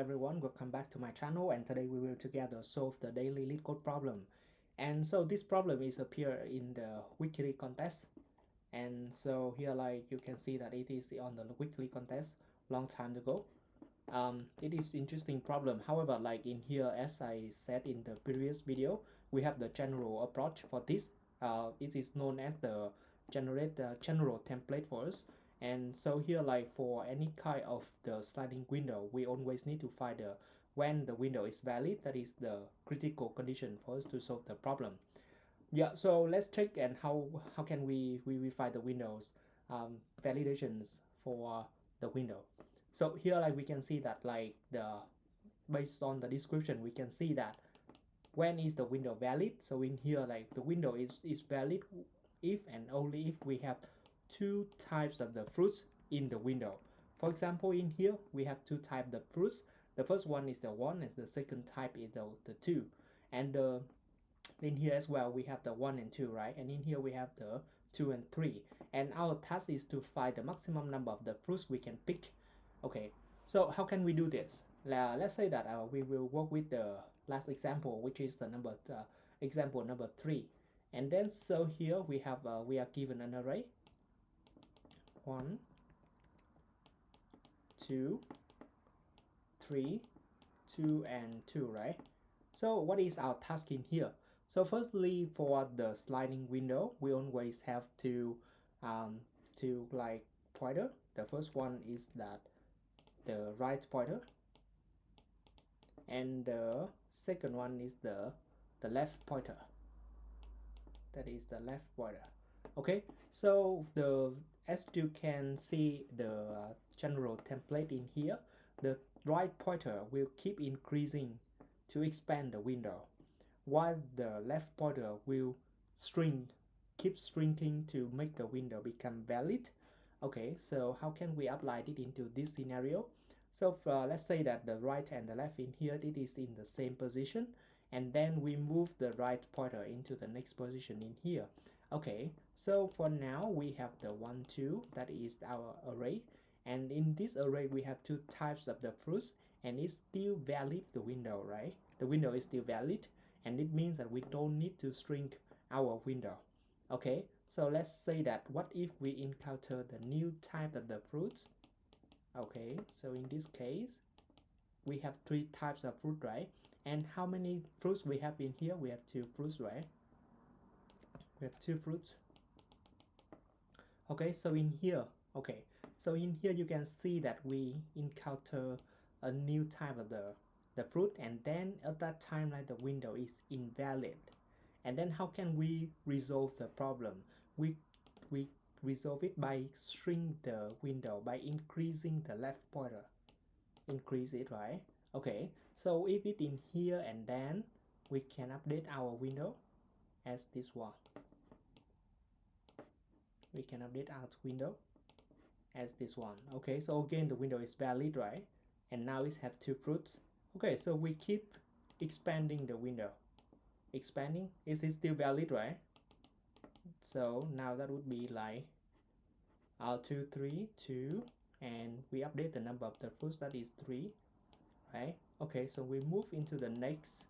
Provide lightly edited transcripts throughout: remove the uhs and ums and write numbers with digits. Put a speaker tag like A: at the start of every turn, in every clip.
A: everyone, welcome back to my channel, and today we will together solve the daily Leetcode problem. And so this problem is appear in the weekly contest, and so here like you can see that it is on the weekly contest long time ago. It is interesting problem. However, like in here, as I said in the previous video, we have the general approach for this. It is known as the general template for us. And so here, like for any kind of the sliding window, we always need to find the when the window is valid. That is the critical condition for us to solve the problem. Yeah, so let's check and how can we find the windows validations for the window. So here like we can see that like the based on the description we can see that when is the window valid. So in here like the window is valid if and only if we have two types of the fruits in the window. For example, in here we have two types of fruits. The first one is the 1 and the second type is the 2. And in here as well we have the 1 and 2, right? And in here we have the 2 and 3. And our task is to find the maximum number of the fruits we can pick. Okay, so how can we do this? Let's say that we will work with the last example, which is the example number 3. And then so here we have we are given an array 1, 2, 3, 2 and 2, right? So what is our task in here? So firstly, for the sliding window, we always have two like pointer. The first one is that the right pointer, and the second one is the left pointer. That is the left pointer. Okay, so as you can see the general template in here, the right pointer will keep increasing to expand the window, while the left pointer will keep shrinking to make the window become valid. Okay, so how can we apply it into this scenario? So let's say that the right and the left in here, it is in the same position, and then we move the right pointer into the next position in here. Okay, so for now we have the 1, 2, that is our array, and in this array we have two types of the fruits, and it's still valid, the window, right? The window is still valid, and it means that we don't need to shrink our window. Okay, so let's say that what if we encounter the new type of the fruits? Okay, so in this case we have three types of fruit, right? And how many fruits we have in here? We have two fruits, right? We have two fruits. Okay, so in here, okay, so in here you can see that we encounter a new type of the fruit, and then at that time like the window is invalid. And then how can we resolve the problem? We resolve it by shrink the window, by increasing the left pointer. Increase it, right? Okay, so if it in here, and then we can update our window as this one. We can update our window as this one. Okay, so again the window is valid, right? And now it have two fruits. Okay, so we keep expanding the window. Expanding, is it still valid, right? So now that would be like 2, 3, 2, and we update the number of the fruits, that is 3, right? Okay, so we move into the next.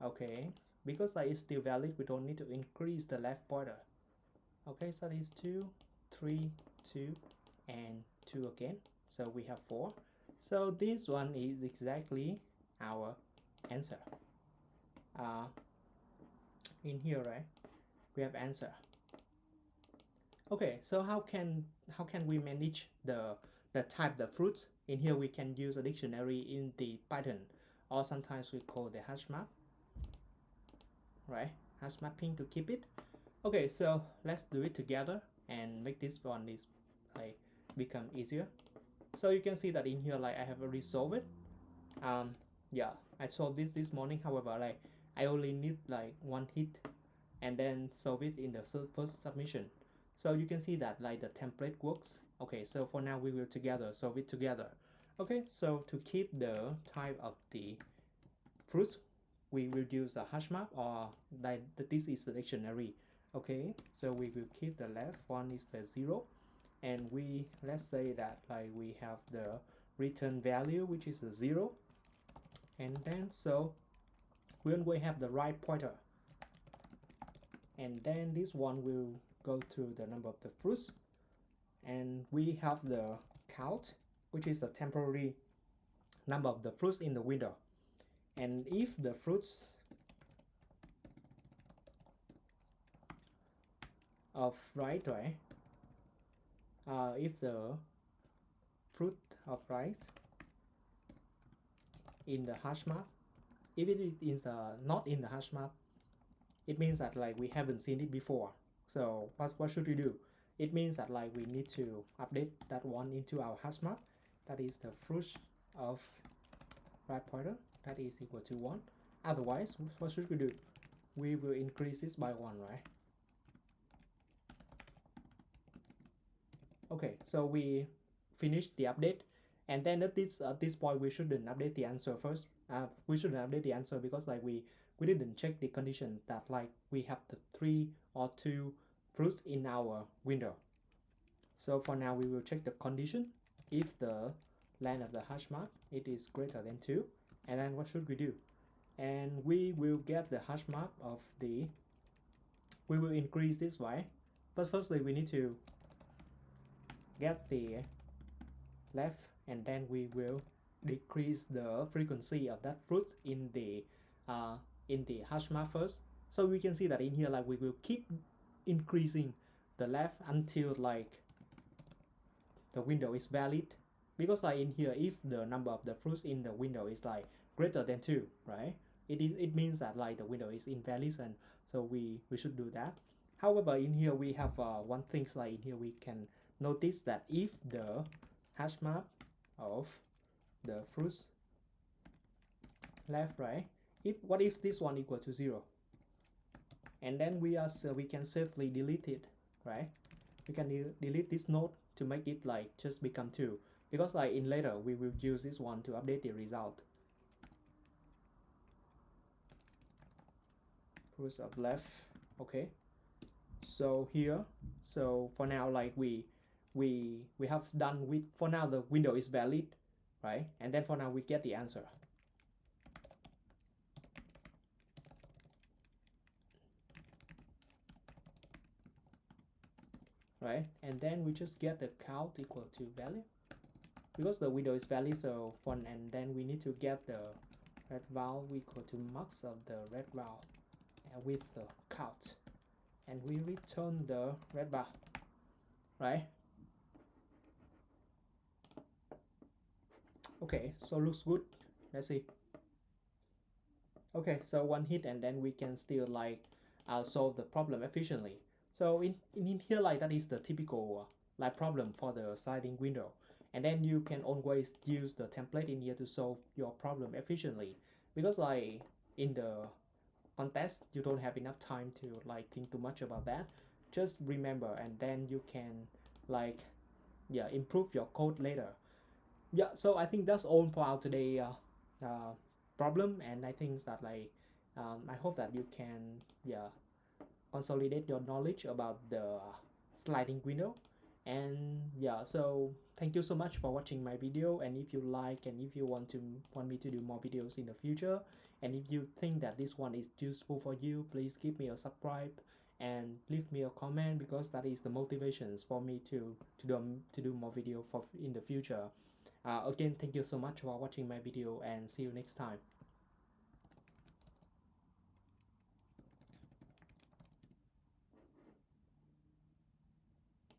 A: Okay, because like it's still valid, we don't need to increase the left pointer. Okay, so that is 2, 3, 2 and 2 again, so we have 4. So this one is exactly our answer. In here, right, we have answer. Okay, so how can we manage the type the fruits? In here we can use a dictionary in the Python, or sometimes we call the hash map, right? Hash mapping to keep it. Okay, so let's do it together and make this one is like become easier. So you can see that in here like I have already solved it. Yeah, I solved this morning. However, like I only need like one hit and then solve it in the first submission. So you can see that like the template works. Okay, so for now we will together solve it together. Okay, so to keep the type of the fruits, we will use a hash map, or like this is the dictionary. Okay, so we will keep the left one is the 0, and let's say that like we have the return value which is a 0, and then so we always have the right pointer, and then this one will go to the number of the fruits, and we have the count which is the temporary number of the fruits in the window. And if the fruits of right, if the fruit of right in the hash map, if it is not in the hash map, it means that like we haven't seen it before. So what should we do? It means that like we need to update that one into our hash map. That is the fruit of right pointer that is equal to 1. Otherwise, what should we do? We will increase this by 1, right? Okay, so we finished the update, and then at this point we shouldn't update the answer first. We shouldn't update the answer because like we didn't check the condition that like we have the 3 or 2 fruits in our window. So for now we will check the condition. If the length of the hash map it is greater than 2, and then what should we do? And we will get the hash map of the, we will increase this way, but firstly we need to get the left, and then we will decrease the frequency of that fruit in the hash map first. So we can see that in here like we will keep increasing the left until like the window is valid, because like in here if the number of the fruits in the window is like greater than 2, right, it means that like the window is invalid, and so we should do that. However, in here we have one thing, like in here we can notice that if the hash map of the fruits left, right, what if this one equal to 0, and then we can safely delete it, right? We can delete this node to make it like just become 2, because like in later we will use this one to update the result. Fruits of left. Okay, so here, so for now like we have done with, for now the window is valid, right? And then for now we get the answer, right? And then we just get the count equal to value because the window is valid. So and then we need to get the red val equal to max of the red val with the count, and we return the red bar, right? Okay, so looks good. Let's see. Okay, so one hit, and then we can still like solve the problem efficiently. So in here like that is the typical like problem for the sliding window, and then you can always use the template in here to solve your problem efficiently, because like in the contest you don't have enough time to like think too much about that. Just remember, and then you can like improve your code later. Yeah, so I think that's all for our today problem, and I think that like I hope that you can consolidate your knowledge about the sliding window. And so thank you so much for watching my video, and if you like, and if you want me to do more videos in the future, and if you think that this one is useful for you, please give me a subscribe and leave me a comment, because that is the motivations for me to do more video for in the future. Again, thank you so much for watching my video, and see you next time.